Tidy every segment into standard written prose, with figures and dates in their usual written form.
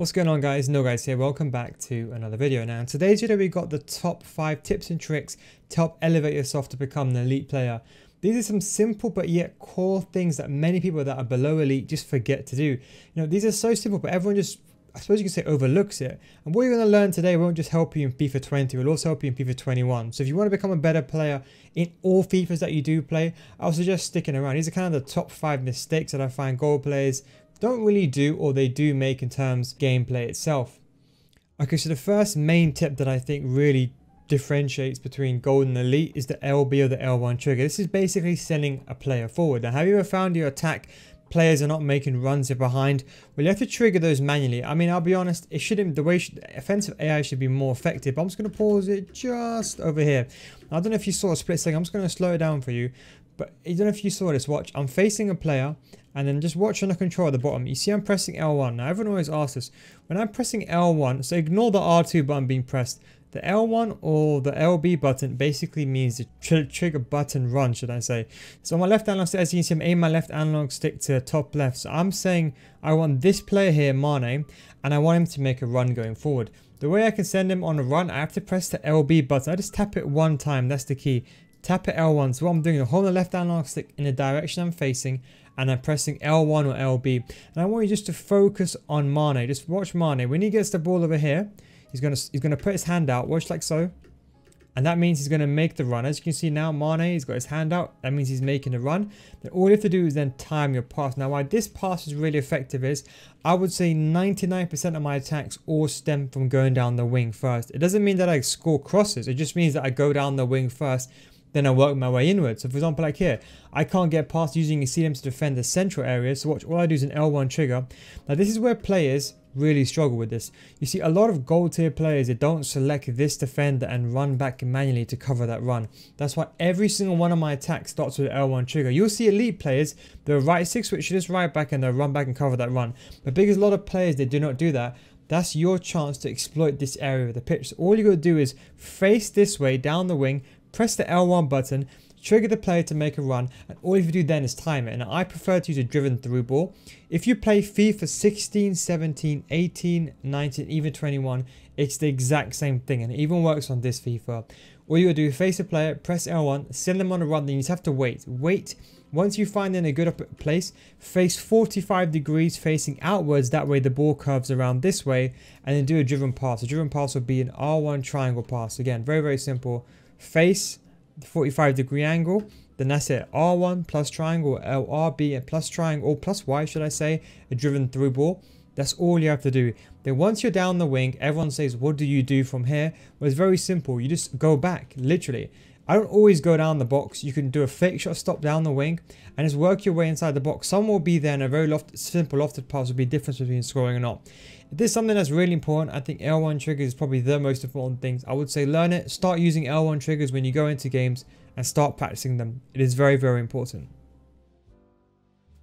What's going on, guys? NealGuides here. Welcome back to another video. Now in today's video we got the top 5 tips and tricks to help elevate yourself to become an elite player. These are some simple but yet core things that many people that are below elite just forget to do. You know, these are so simple, but everyone just, I suppose you could say, overlooks it. And what you're going to learn today won't just help you in FIFA 20, it will also help you in FIFA 21. So if you want to become a better player in all FIFAs that you do play, I would suggest sticking around. These are kind of the top 5 mistakes that I find goal players don't really do, or they do make in terms of gameplay itself. Okay, so the first main tip that I think really differentiates between gold and elite is the LB or the L1 trigger. This is basically sending a player forward. Now, have you ever found your attack players are not making runs, they're behind? Well, you have to trigger those manually. I mean, I'll be honest, it shouldn't, the way offensive AI should be more effective, but I'm just going to pause it just over here. I don't know if you saw a split second, I'm just going to slow it down for you. But I don't know if you saw this, watch, I'm facing a player and then just watch on the control at the bottom. You see I'm pressing L1. Now everyone always asks this, when I'm pressing L1, so ignore the R2 button being pressed. The L1 or the LB button basically means the trigger button run, should I say. So on my left analog stick, as you can see, I'm aiming my left analog stick to top left. So I'm saying I want this player here, Mane, and I want him to make a run going forward. The way I can send him on a run, I have to press the LB button. I just tap it one time, that's the key. Tap it L1. So what I'm doing is hold the left analog stick in the direction I'm facing and I'm pressing L1 or LB. And I want you just to focus on Mane. Just watch Mane. When he gets the ball over here, he's gonna put his hand out, watch like so. And that means he's gonna make the run. As you can see now, Mane, he's got his hand out. That means he's making a run. Then all you have to do is then time your pass. Now why this pass is really effective is, I would say 99% of my attacks all stem from going down the wing first. It doesn't mean that I score crosses. It just means that I go down the wing first, then I work my way inwards. So for example, like here, I can't get past using CDM to defend the central area. So watch, all I do is an L1 trigger. Now this is where players really struggle with this. You see a lot of gold tier players, they don't select this defender and run back manually to cover that run. That's why every single one of my attacks starts with an L1 trigger. You'll see elite players, they'll right stick switch this right back and they'll run back and cover that run. But because a lot of players, they do not do that, that's your chance to exploit this area of the pitch. So all you got to do is face this way down the wing, press the L1 button, trigger the player to make a run, and all you have to do then is time it. And I prefer to use a driven through ball. If you play FIFA 16, 17, 18, 19, even 21, it's the exact same thing, and it even works on this FIFA. All you gotta do is face a player, press L1, send them on a run, then you just have to wait. Once you find in a good place, face 45 degrees facing outwards, that way the ball curves around this way, and then do a driven pass. A driven pass would be an R1 triangle pass. Again, very, very simple. Face the 45-degree angle, then that's it. R1 plus triangle, LRB and plus triangle, or plus Y should I say, a driven through ball. That's all you have to do. Then once you're down the wing, everyone says, what do you do from here? Well, it's very simple. You just go back, literally. I don't always go down the box. You can do a fake shot stop down the wing and just work your way inside the box. Some will be there, and a very simple lofted pass will be the difference between scoring or not. If this is something that's really important, I think L1 triggers is probably the most important thing. I would say learn it, start using L1 triggers when you go into games and start practicing them. It is very, very important.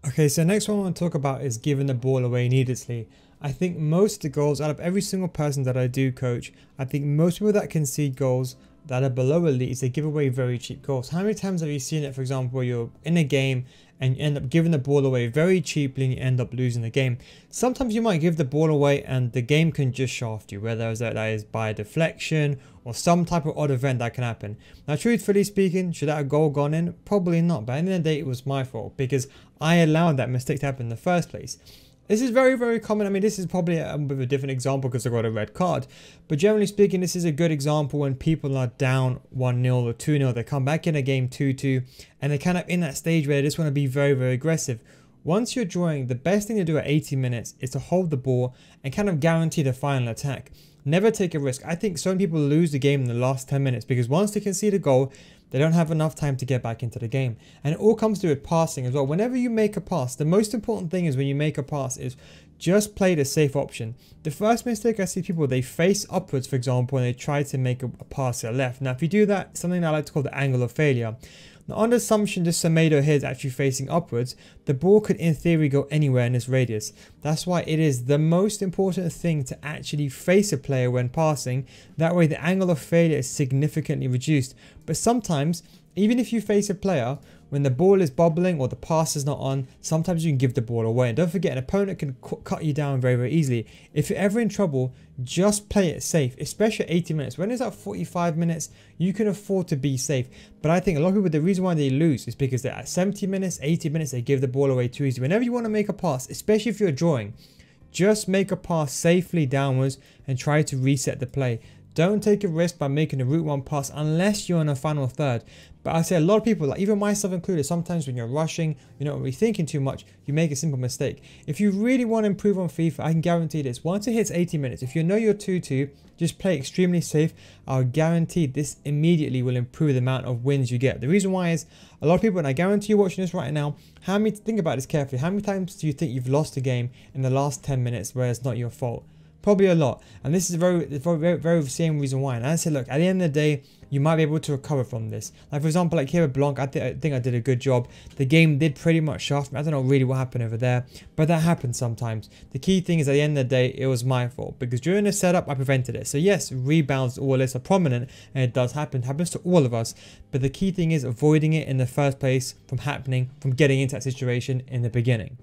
Okay, so next one I want to talk about is giving the ball away needlessly. I think most of the goals, out of every single person that I do coach, I think most people that concede goals that are below elite is they give away very cheap goals. How many times have you seen it, for example, where you're in a game and you end up giving the ball away very cheaply and you end up losing the game? Sometimes you might give the ball away and the game can just shaft you, whether that is by deflection or some type of odd event that can happen. Now, truthfully speaking, should that goal gone in? Probably not, but at the end of the day, it was my fault because I allowed that mistake to happen in the first place. This is very, very common. I mean, this is probably a bit of a different example because I got a red card. But generally speaking, this is a good example when people are down 1-0 or 2-0. They come back in a game 2-2 and they're kind of in that stage where they just want to be very, very aggressive. Once you're drawing, the best thing to do at 80 minutes is to hold the ball and kind of guarantee the final attack. Never take a risk. I think so many people lose the game in the last 10 minutes because once they concede a goal, they don't have enough time to get back into the game. And it all comes to do with passing as well. Whenever you make a pass, the most important thing is when you make a pass is just play the safe option. The first mistake I see people, they face upwards, for example, and they try to make a pass to the left. Now, if you do that, something I like to call the angle of failure. Now, on the assumption this tomato here is actually facing upwards, the ball could in theory go anywhere in this radius. That's why it is the most important thing to actually face a player when passing. That way the angle of failure is significantly reduced. But sometimes, even if you face a player, when the ball is bobbling or the pass is not on, sometimes you can give the ball away. And don't forget, an opponent can cut you down very, very easily. If you're ever in trouble, just play it safe, especially at 80 minutes. When it's at 45 minutes, you can afford to be safe. But I think a lot of people, the reason why they lose is because they're at 70 minutes, 80 minutes, they give the ball away too easy. Whenever you want to make a pass, especially if you're drawing, just make a pass safely downwards and try to reset the play. Don't take a risk by making a route one pass unless you're in a final third. But I say a lot of people, like even myself included, sometimes when you're rushing, you're not really thinking too much, you make a simple mistake. If you really want to improve on FIFA, I can guarantee this. Once it hits 80 minutes, if you know you're 2-2, just play extremely safe. I'll guarantee this immediately will improve the amount of wins you get. The reason why is a lot of people, and I guarantee you're watching this right now, think about this carefully. How many times do you think you've lost a game in the last 10 minutes where it's not your fault? Probably a lot. And this is very same reason why. And I said, look, at the end of the day, you might be able to recover from this. Like for example, like here with Blanc, I think I did a good job. The game did pretty much shaft me. I don't know really what happened over there, but that happens sometimes. The key thing is at the end of the day, it was my fault because during the setup, I prevented it. So yes, rebounds, all this are prominent and it does happen. It happens to all of us. But the key thing is avoiding it in the first place from happening, from getting into that situation in the beginning.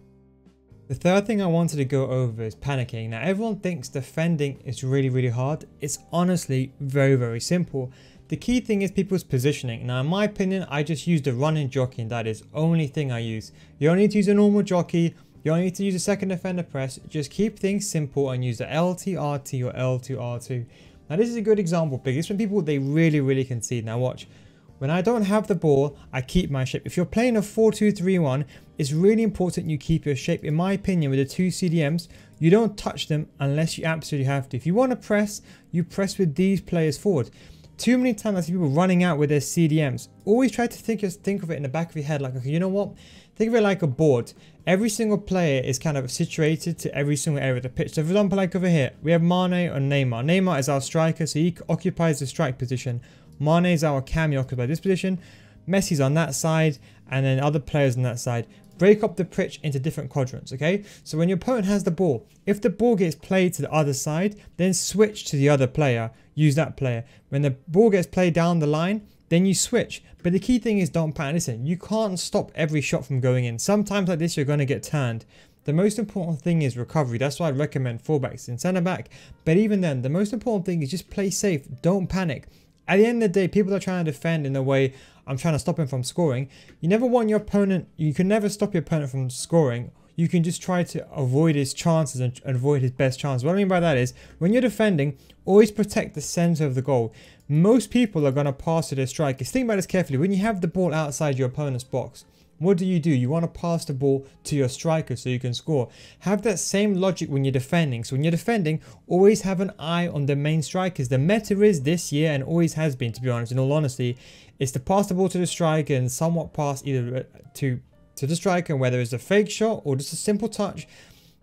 The third thing I wanted to go over is panicking. Now everyone thinks defending is really, really hard. It's honestly very, very simple. The key thing is people's positioning. Now in my opinion, I just use the running jockey and that is the only thing I use. You don't need to use a normal jockey. You don't need to use a second defender press. Just keep things simple and use the LT-RT or L2-R2. Now this is a good example because when people, they really, really concede. Now watch. When I don't have the ball, I keep my shape. If you're playing a 4-2-3-1, it's really important you keep your shape. In my opinion, with the two CDMs, you don't touch them unless you absolutely have to. If you want to press, you press with these players forward. Too many times I see people running out with their CDMs. Always try to think of it in the back of your head like, okay, you know what? Think of it like a board. Every single player is kind of situated to every single area of the pitch. So for example, like over here, we have Mane and Neymar. Neymar is our striker, so he occupies the strike position. Mane is our cam, he occupies this position. Messi's on that side, and then other players on that side. Break up the pitch into different quadrants, okay? So when your opponent has the ball, if the ball gets played to the other side, then switch to the other player, use that player. When the ball gets played down the line, then you switch. But the key thing is don't panic. Listen, you can't stop every shot from going in. Sometimes like this, you're going to get turned. The most important thing is recovery. That's why I recommend fullbacks and centre back. But even then, the most important thing is just play safe. Don't panic. At the end of the day, people are trying to defend in a way, I'm trying to stop him from scoring. You never want your opponent, you can never stop your opponent from scoring. You can just try to avoid his chances and avoid his best chance. What I mean by that is, when you're defending, always protect the center of the goal. Most people are going to pass to their strikers. Think about this carefully. When you have the ball outside your opponent's box, what do? You want to pass the ball to your striker so you can score. Have that same logic when you're defending. So when you're defending, always have an eye on the main strikers. The meta is this year and always has been, to be honest, in all honesty, is to pass the ball to the striker and somewhat pass either to the striker, and whether it's a fake shot or just a simple touch,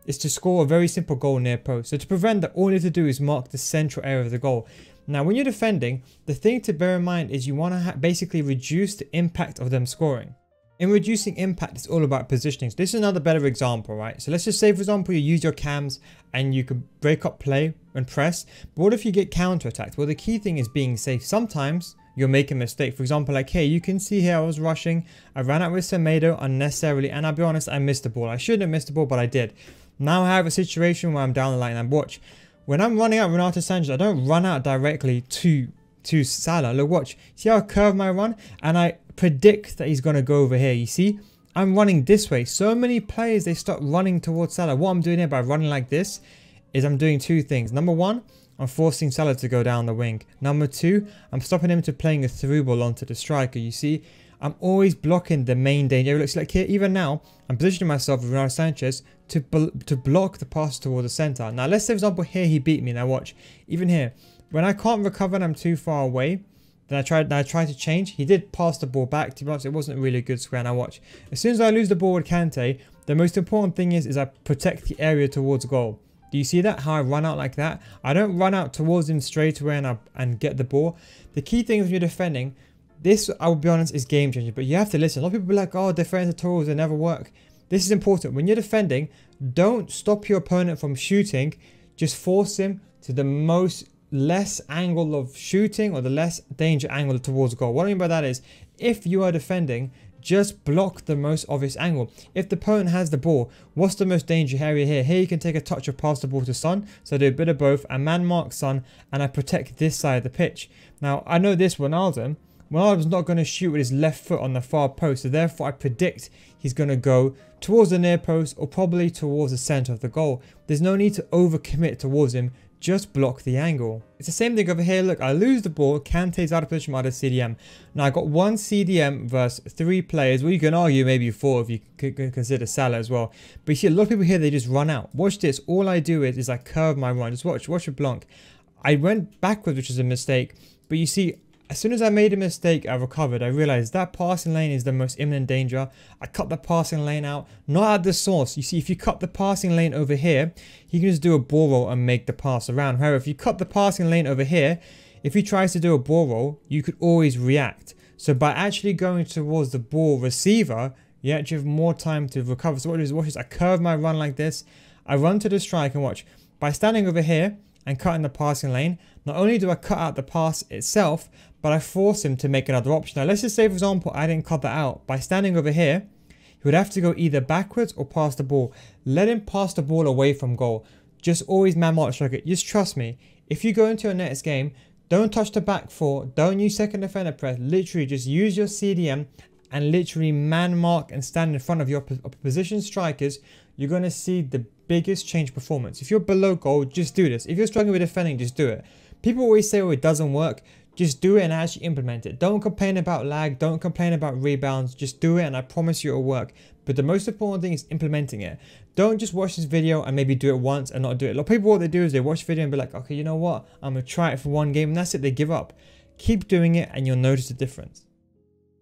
is to score a very simple goal near post. So to prevent that, all you have to do is mark the central area of the goal. Now when you're defending, the thing to bear in mind is you want to basically reduce the impact of them scoring. In reducing impact, it's all about positioning. So this is another better example, right? So let's just say, for example, you use your cams and you can break up play and press. But what if you get counter-attacked? Well, the key thing is being safe. Sometimes you'll make a mistake. For example, like here, you can see here I was rushing. I ran out with Semedo unnecessarily. And I'll be honest, I missed the ball. I shouldn't have missed the ball, but I did. Now I have a situation where I'm down the line and watch. When I'm running out Renato Sanchez, I don't run out directly to Salah. Look, watch. See how I curve my run? And I predict that he's going to go over here. You see, I'm running this way. So many players, they start running towards Salah. What I'm doing here by running like this is I'm doing two things. Number one, I'm forcing Salah to go down the wing. Number two, I'm stopping him to playing a through ball onto the striker. You see, I'm always blocking the main danger. It looks like here, even now, I'm positioning myself with Renato Sanchez to block the pass towards the center. Now, let's say, for example, here he beat me. Now, watch. Even here, when I can't recover and I'm too far away, then I tried to change. He did pass the ball back. To be honest, it wasn't really a good square. Now watch. As soon as I lose the ball with Kante, the most important thing is I protect the area towards goal. Do you see that? How I run out like that? I don't run out towards him straight away and get the ball. The key thing when you're defending, this, I will be honest, is game changing. But you have to listen. A lot of people be like, oh, defensive tutorials, they never work. This is important. When you're defending, don't stop your opponent from shooting. Just force him to the less angle of shooting or the less danger angle towards goal. What I mean by that is, if you are defending, just block the most obvious angle. If the opponent has the ball, what's the most dangerous area here? Here you can take a touch or pass the ball to Son. So I do a bit of both. I man mark Son and I protect this side of the pitch. Now I know this Ronaldo's not going to shoot with his left foot on the far post. So therefore I predict he's going to go towards the near post or probably towards the center of the goal. There's no need to overcommit towards him. Just block the angle. It's the same thing over here. Look, I lose the ball. Kante's out of position by the CDM. Now I got 1 CDM versus 3 players. Well, you can argue maybe 4 if you could consider Salah as well. But you see a lot of people here, they just run out. Watch this. All I do is I curve my run. Just watch it Blanc. I went backwards, which is a mistake. But you see, as soon as I made a mistake, I recovered. I realized that passing lane is the most imminent danger. I cut the passing lane out, not at the source. You see, if you cut the passing lane over here, he can just do a ball roll and make the pass around. However, if you cut the passing lane over here, if he tries to do a ball roll, you could always react. So by actually going towards the ball receiver, you actually have more time to recover. So watch this. I curve my run like this. I run to the strike and watch. By standing over here and cutting the passing lane, not only do I cut out the pass itself, but I force him to make another option. Now let's just say, for example, I didn't cut that out. By standing over here, he would have to go either backwards or pass the ball. Let him pass the ball away from goal. Just always man mark striker. Just trust me. If you go into your next game, don't touch the back 4. Don't use second defender press. Literally just use your CDM and literally man mark and stand in front of your opposition strikers. You're going to see the biggest change performance. If you're below goal, just do this. If you're struggling with defending, just do it. People always say, oh, it doesn't work. Just do it and actually implement it. Don't complain about lag. Don't complain about rebounds. Just do it and I promise you it'll work. But the most important thing is implementing it. Don't just watch this video and maybe do it once and not do it. A lot of people, what they do is they watch the video and be like, okay, you know what? I'm going to try it for 1 game and that's it. They give up. Keep doing it and you'll notice the difference.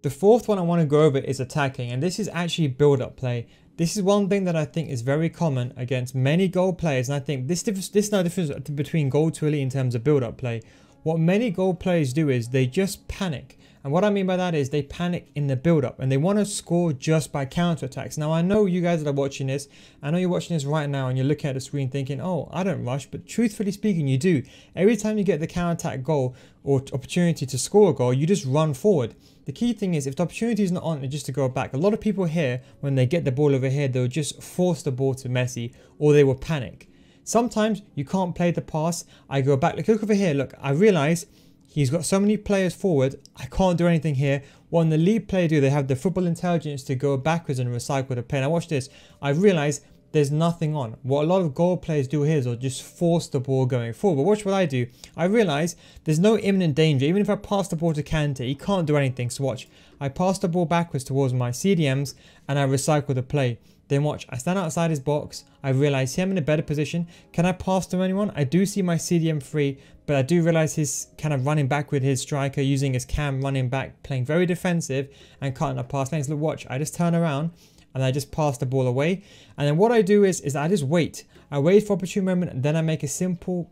The fourth one I want to go over is attacking, and this is actually build-up play. This is one thing that I think is very common against many goal players, and I think this is no difference between goal to elite in terms of build-up play. What many goal players do is they just panic. And what I mean by that is they panic in the build-up and they want to score just by counter-attacks. Now, I know you guys that are watching this, I know you're watching this right now and you're looking at the screen thinking, oh, I don't rush, but truthfully speaking, you do. Every time you get the counter-attack goal or opportunity to score a goal, you just run forward. The key thing is if the opportunity is not on, just to go back. A lot of people here, when they get the ball over here, they'll just force the ball to Messi or they will panic. Sometimes you can't play the pass. I go back, look over here, look, I realize he's got so many players forward, I can't do anything here. When the lead player do, they have the football intelligence to go backwards and recycle the play. Now watch this, I realize there's nothing on. What a lot of goal players do here is they'll just force the ball going forward. But watch what I do. I realize there's no imminent danger. Even if I pass the ball to Kante, he can't do anything. So watch, I pass the ball backwards towards my CDMs and I recycle the play. Then watch, I stand outside his box. I realize him in a better position. Can I pass to anyone? I do see my CDM free, but I do realize he's kind of running back with his striker, using his cam, running back, playing very defensive and cutting up pass lanes. Look, watch, I just turn around and I just pass the ball away. And then what I do is I just wait. I wait for opportune moment and then I make a simple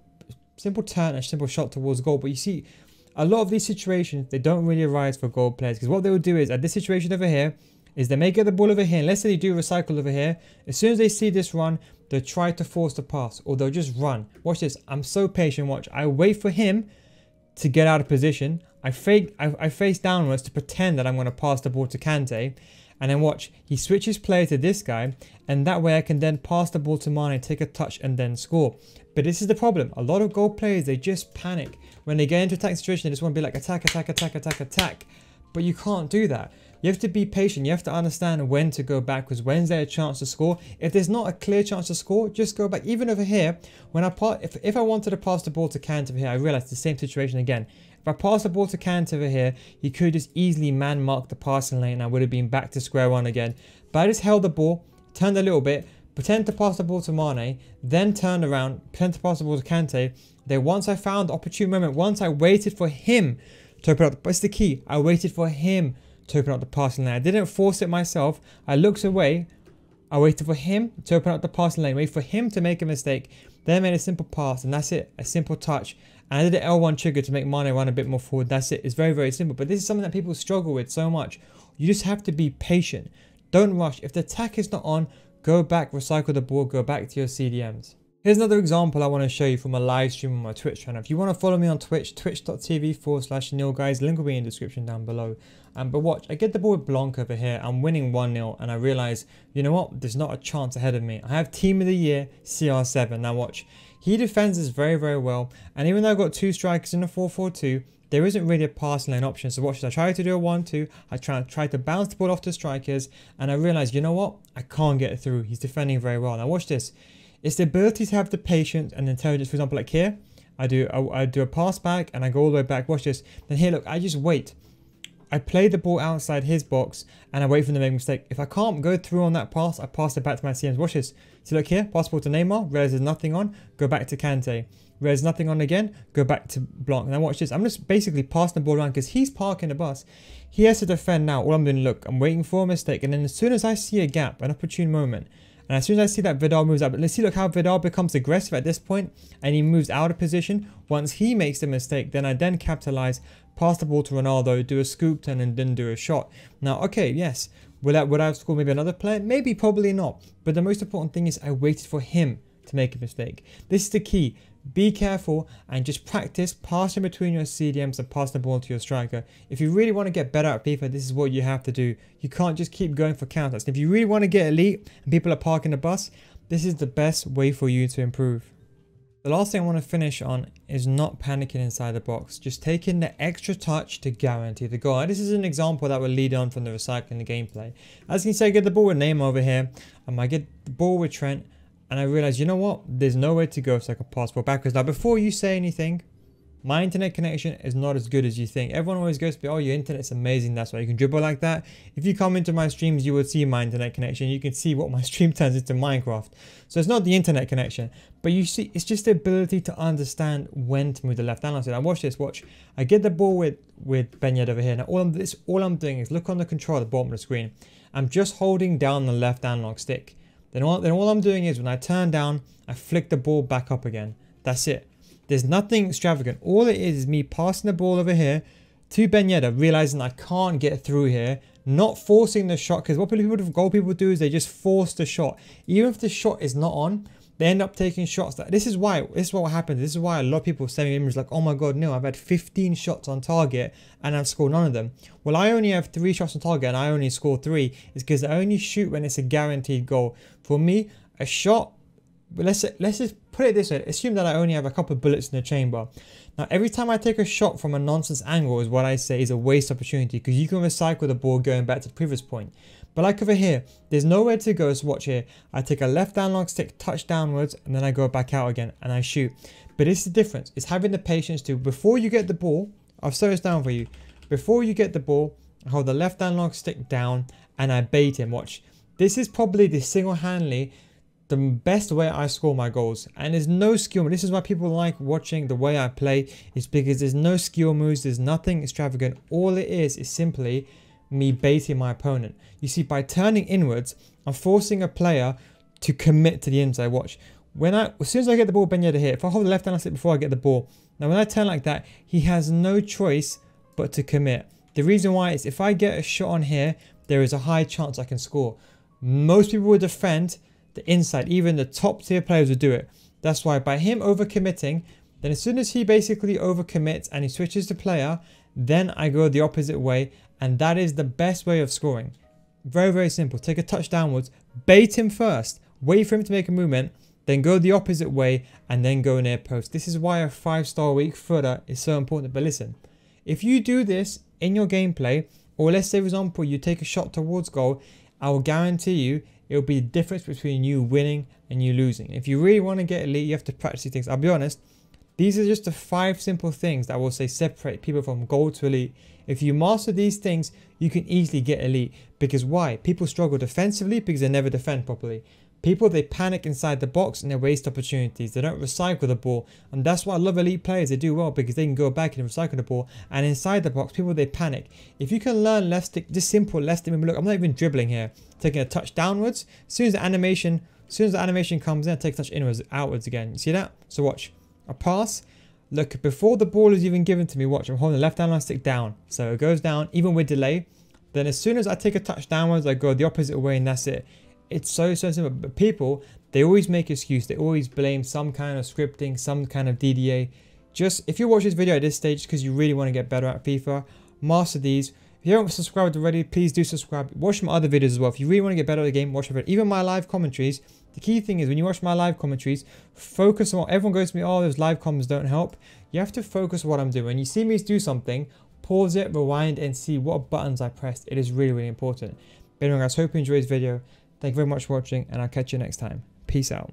turn, a simple shot towards goal. But you see, a lot of these situations, they don't really arise for goal players, because what they will do is at this situation over here, is they may get the ball over here, and let's say they do recycle over here. As soon as they see this run, they'll try to force the pass or they'll just run. Watch this, I'm so patient, watch. I wait for him to get out of position. I face downwards to pretend that I'm going to pass the ball to Kante. And then watch, he switches player to this guy, and that way I can then pass the ball to Mane, take a touch and then score. But this is the problem. A lot of goal players, they just panic. When they get into attack situation, they just want to be like attack, attack, attack, attack, attack. But you can't do that. You have to be patient. You have to understand when to go back, because when's there a chance to score? If there's not a clear chance to score, just go back. Even over here, when if I wanted to pass the ball to Kante over here, I realized the same situation again. If I pass the ball to Kante over here, he could just easily man mark the passing lane and I would have been back to square one again. But I just held the ball, turned a little bit, pretend to pass the ball to Mane, then turned around, pretend to pass the ball to Kante. Then once I found the opportune moment, once I waited for him to open up, that's the key, I waited for him to open up the passing lane. I didn't force it myself. I looked away. I waited for him to open up the passing lane. Wait for him to make a mistake. Then I made a simple pass, and that's it. A simple touch. And I did an L1 trigger to make Mane run a bit more forward. That's it. It's very, very simple. But this is something that people struggle with so much. You just have to be patient. Don't rush. If the attack is not on, go back, recycle the ball, go back to your CDMs. Here's another example I want to show you from a live stream on my Twitch channel. If you want to follow me on Twitch, twitch.tv/NealGuides, link will be in the description down below. But watch, I get the ball with Blanc over here. I'm winning 1-0 and I realize, you know what? There's not a chance ahead of me. I have Team of the Year, CR7. Now watch, he defends this very, very well. And even though I've got 2 strikers in a 4-4-2, there isn't really a passing lane option. So watch this. I try to do a 1-2. I try to bounce the ball off the strikers. And I realize, you know what? I can't get it through. He's defending very well. Now watch this. It's the ability to have the patience and intelligence. For example, like here, I do a pass back and I go all the way back. Watch this. Then here, look, I just wait. I play the ball outside his box and I wait for them to make a mistake. If I can't go through on that pass, I pass it back to my CMs. Watch this. See, look here, pass ball to Neymar. Realize there's nothing on. Go back to Kante. Realize nothing on again. Go back to Blanc. Now watch this. I'm just basically passing the ball around because he's parking the bus. He has to defend now. All I'm doing, look, I'm waiting for a mistake. And then as soon as I see a gap, an opportune moment, and as soon as I see that Vidal moves up, but let's see, look how Vidal becomes aggressive at this point and he moves out of position. Once he makes the mistake, then I capitalize, pass the ball to Ronaldo, do a scoop turn and then do a shot. Now, okay, yes, would I have scored maybe another player? Maybe, probably not. But the most important thing is I waited for him to make a mistake. This is the key. Be careful and just practice passing between your CDMs and pass the ball to your striker. If you really want to get better at FIFA, this is what you have to do. You can't just keep going for counters. If you really want to get elite and people are parking the bus, this is the best way for you to improve. The last thing I want to finish on is not panicking inside the box. Just taking the extra touch to guarantee the goal. This is an example that will lead on from the recycling the gameplay. As you can see, I get the ball with Neymar over here. I get the ball with Trent. And I realized, you know what? There's nowhere to go, so I can pass ball backwards. Now, before you say anything, my internet connection is not as good as you think. Everyone always goes to be, oh, your internet's amazing. That's why you can dribble like that. If you come into my streams, you would see my internet connection. You can see what my stream turns into Minecraft. So it's not the internet connection, but you see, it's just the ability to understand when to move the left hand. Now watch this. Watch. I get the ball with Ben Yedder over here. Now all I'm doing is look on the control at the bottom of the screen. I'm just holding down the left analog stick. Then all I'm doing is when I turn down, I flick the ball back up again. That's it. There's nothing extravagant. All it is me passing the ball over here to Ben Yedder, realizing I can't get through here, not forcing the shot, because what goal people do is they just force the shot. Even if the shot is not on, they end up taking shots. This is what happens. This is why a lot of people send me images like, oh my god, no, I've had 15 shots on target and I've scored none of them. Well, I only have 3 shots on target and I only score 3. It's because I only shoot when it's a guaranteed goal. For me, a shot, but let's just put it this way. Assume that I only have a couple of bullets in the chamber. Now, every time I take a shot from a nonsense angle is what I say is a waste opportunity, because you can recycle the ball going back to the previous point. But like over here, there's nowhere to go. So watch here. I take a left analog stick, touch downwards, and then I go back out again and I shoot. But it's the difference. It's having the patience to, before you get the ball, I'll slow this down for you. Before you get the ball, I hold the left analog stick down and I bait him. Watch. This is probably the single-handedly the best way I score my goals. And there's no skill. This is why people like watching the way I play. It's because there's no skill moves. There's nothing extravagant. All it is simply me baiting my opponent. You see, by turning inwards, I'm forcing a player to commit to the inside. Watch. As soon as I get the ball, Ben Yedder here, if I hold the left hand stick before I get the ball, now when I turn like that, he has no choice but to commit. The reason why is if I get a shot on here, there is a high chance I can score. Most people would defend the inside. Even the top tier players would do it. That's why by him overcommitting, then as soon as he basically overcommits and he switches the player, then I go the opposite way. And that is the best way of scoring. Very, very simple. Take a touch downwards, bait him first, wait for him to make a movement, then go the opposite way and then go near post. This is why a 5-star weak footer is so important. But listen, if you do this in your gameplay, or let's say for example you take a shot towards goal, I will guarantee you it will be the difference between you winning and you losing. If you really want to get elite, you have to practice these things. I'll be honest, these are just the 5 simple things that will say separate people from gold to elite. If you master these things, you can easily get elite. Because why? People struggle defensively because they never defend properly. People, they panic inside the box and they waste opportunities. They don't recycle the ball. And that's why I love elite players. They do well because they can go back and recycle the ball. And inside the box, people, they panic. If you can learn left stick, just simple left stick. Look, I'm not even dribbling here. Taking a touch downwards. As soon as the animation comes in, I take a touch inwards, outwards again. You see that? So watch. A pass. Look, before the ball is even given to me, watch, I'm holding the left analog stick down. So it goes down, even with delay. Then as soon as I take a touch downwards, I go the opposite way and that's it. It's so simple. But people, They always make excuse. They always blame some kind of scripting, some kind of DDA. Just, if you watch this video at this stage because you really want to get better at FIFA, master these. If you haven't subscribed already, please do subscribe. Watch my other videos as well. If you really want to get better at the game, watch my video. Even my live commentaries. The key thing is when you watch my live commentaries, focus on what everyone goes to me, oh, those live comments don't help. You have to focus on what I'm doing. When you see me do something, pause it, rewind, and see what buttons I pressed. It is really, really important. But anyway, guys, hope you enjoyed this video. Thank you very much for watching, and I'll catch you next time. Peace out.